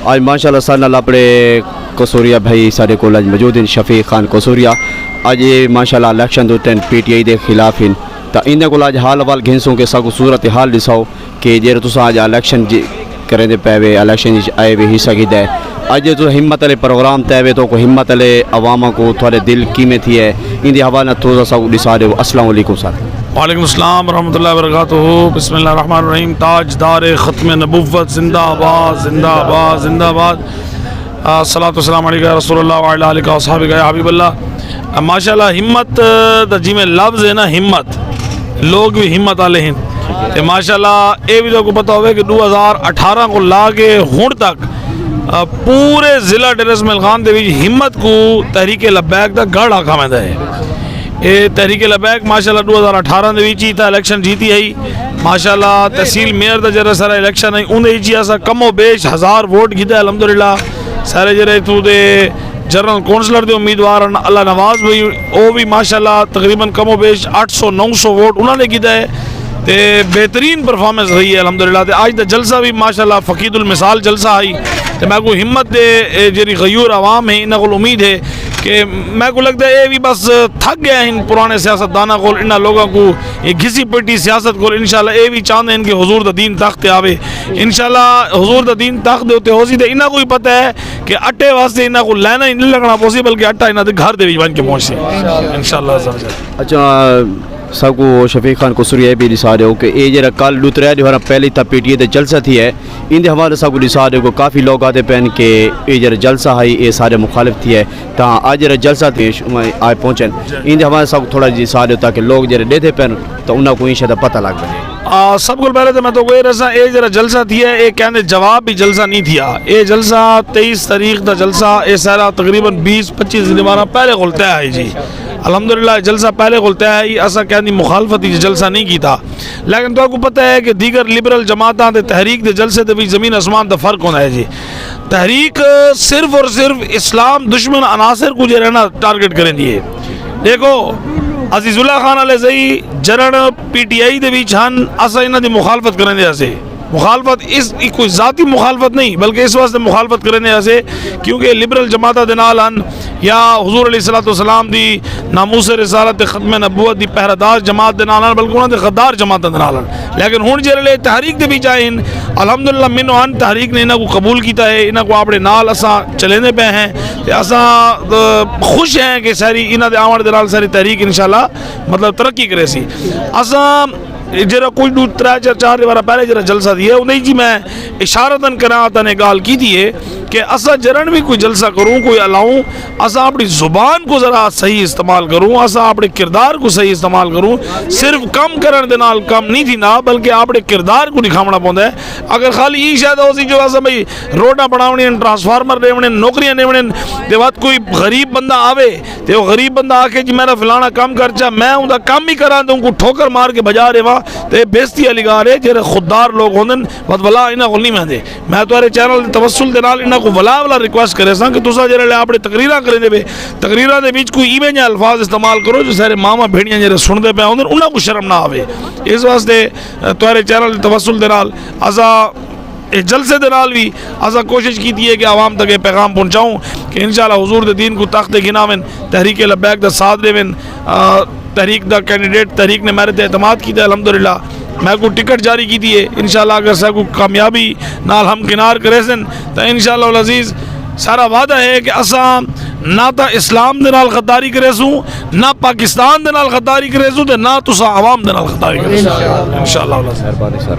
آج ماشاءاللہ سارے نال اپنے قصوریہ بھائی سارے کو اج موجود ہیں شفیق خان قصوریہ اج یہ ماشاءاللہ الیکشن دو تین پی ٹی آئی دے خلاف ہیں تو ان کو اج حال حوال گھنسوں کے سگو صورت حال دساؤ کہ جی تساں اج الیکشن کریں دے پے وے الیکشن آئے وے حصہ کی دے اج تو ہمت والے پروگرام تے وے تو کو ہمت والے عوام کو تھوڑے دل کیویں تھی ہے ان دی حوالہ تھوڑا سا دسا دے. السلام علیکم سر. وعلیکم السلام ورحمۃ اللہ وبرکاتہ. بسم اللہ الرحمن الرحیم. تاجدار ختم نبوت زندہ آباد زندہ آباد زندہ آباد. الصلاۃ والسلام علیکہ رسول اللہ وعلی آلہ وصحبہ یا حبیب اللہ. ماشاءاللہ ہمت دا جی میں لفظ ہے نا ہمت لوگ بھی ہمت والے ہیں تو ماشاءاللہ یہ بھی تو کو پتہ ہوئے کہ 2018 کو لا کے ہون تک پورے ضلع ڈیرہ اسماعیل خان دے وچ ہمت کو تحریک لبیک دا گڑھ آکھا میں ہے. یہ تحریک لبیک ماشاءاللہ 2018 دے وچ تا الیکشن جیتی ہے. ماشاءاللہ تحصیل میئر دا جڑا سارا الیکشن ہے اون وچ اسا کم و بیش 1000 ووٹ گیتا الحمدللہ. سارے جڑے تو دے جنرل کونسلر دے امیدوار اللہ نواز بھائی وہ بھی ماشاءاللہ تقریباً کم و بیش 800-900 ووٹ انہوں نے کیتا ہے تے بہترین پرفارمنس رہی ہے الحمدللہ. تے آج دا جلسہ بھی ماشاءاللہ فقید المثال جلسہ آئی تے میں کو ہمت دے جڑی غیور عوام ہے انہاں کو امید ہے کہ میں کو لگتا ہے یہ بھی بس تھک گئے ہیں ان پرانے سیاست دانا کو انہاں لوگوں کو یہ گھسی پٹی سیاست کو. انشاءاللہ یہ بھی چاہتے ہیں کہ حضور دا دین تخت آوے. انشاءاللہ حضور دا دین تخت دے ہو سی تے انہاں کو ہی پتہ ہے کہ اٹے واسطے انہاں کو لینا ہی نہیں لگنا پوسیبل کہ اٹا انہاں دے گھر دے بھی بن کے پہنچے انشاءاللہ. اچھا سب کو شفیق خان قصوریہ یہ بھی دسا رہے ہو کہ یہ جرا کل لتریا جو پہلی تا پی ٹی اے جلسہ تھی ہے ان دے حوالے سب کو دسا رہے ہو کافی لوگ آتے پہن کہ یہ جرا جلسہ ہے یہ سارے مخالف تھی ہے تا آج جرا جلسہ تھی آئے پہنچن ان دے حوالے سب تھوڑا دسا رہے ہو تاکہ لوگ جرا دیتے پہن تو انہوں کو انشاءاللہ پتہ لگ بنے. سب کو پہلے تو میں تو کوئی رسا یہ جرا جلسہ تھی ہے یہ کہنے جواب بھی جلسہ نہیں تھیا. یہ جلسہ 23 تاریخ دا جلسہ یہ سارا تقریباً 20-25 دن ہمارا پہلے کھلتا ہے جی الحمدللہ. جلسہ پہلے کھلتا ہے ایسا کہنے مخالفت جلسہ نہیں کی تھا لیکن تو آپ کو پتہ ہے کہ دیگر لبرل جماعتاں دے تحریک دے جلسے دے بھی زمین آسمان دا فرق ہونا ہے جی. تحریک صرف اور صرف اسلام دشمن عناصر کو جو رہنا ٹارگٹ کریں دیئے. دیکھو عزیز اللہ خان علیہ زئی جرن پی ٹی آئی دے بھی چھان اسا انہاں دی مخالفت کریں دے ایسے مخالفت اس کوئی ذاتی مخالفت نہیں بلکہ اس واسطے مخالفت کرنے ایسے کیونکہ لبرل جماعتہ دے نال ہن یا حضور علیہ السلام دی ناموس رسالت ختم نبوت دی پہرادار جماعت دے نال بلکہ انہاں دے غدار جماعت دے نال لیکن ہن جڑے تحریک دے بھی جائیں الحمدللہ منو ان تحریک نے انہاں کو قبول کیتا ہے انہاں کو اپنے نال اساں چلیندے پے ہیں تے اساں خوش ہیں کہ ساری انہاں دے آوڑ دے نال ساری تحریک انشاءاللہ مطلب ترقی کرے سی. اساں جرا کوئی 2-3-4 بار پہلے جرا جلسہ دیا انہیں جی میں اشارتاً کراتا نے گال کی دیئے کہ اسا جرن بھی کوئی جلسہ کروں کوئی علاؤں اسا اپنی زبان کو ذرا صحیح استعمال کروں اسا اپنے کردار کو صحیح استعمال کروں. صرف کم کرن دے نال کم نہیں تھی نا بلکہ اپنے کردار کو دکھاونا پوندا ہے. اگر خالی یہ شاید ہو سی جو اسا بھئی روڈاں بناونی ٹرانسفارمر دیونے نوکریاں دیونے دے بعد کوئی غریب بندہ آوے تے وہ غریب بندہ آ کے جی میرا فلانا کام کر چا میں ان دا کام ہی کراں تے ان کو ٹھوکر مار کے بجا رہے وہاں تے بیستی علی گاہ رہے جیرے خوددار لوگ ہوندن بات ولا انہاں کو نہیں میں دے. میں تو چینل توسل دے نال انہاں کو ولا ریکویسٹ کرے ساں کہ تسا جڑے لے اپنے تقریراں کرے دے تقریراں دے وچ کوئی ایویں الفاظ استعمال کرو جو سارے ماما بھیڑیاں جڑے سن دے پے ہوندن انہاں کو شرم نہ آوے. اس واسطے تہاڈے چینل توسل دے نال اسا جلسے دے نال بھی اسا کوشش کیتی ہے کہ عوام تک یہ پیغام پہنچاؤں کہ انشاءاللہ حضور دے دین کو تخت گناویں تحریک لبیک دا ساتھ دیویں. تحریک دا کینڈیڈیٹ تحریک نے میرے تے اعتماد کیتا ہے الحمدللہ. میں کو ٹکٹ جاری کی دیئے انشاءاللہ اگر سا کو کامیابی نال ہم کنار کرے سن تو انشاءاللہ العزیز سارا وعدہ ہے کہ اساں نہ تا اسلام دے نال غداری کرے سوں نہ پاکستان دے نال غداری کرے سوں تے نہ تسا عوام دے نال غداری کرے سوں انشاءاللہ.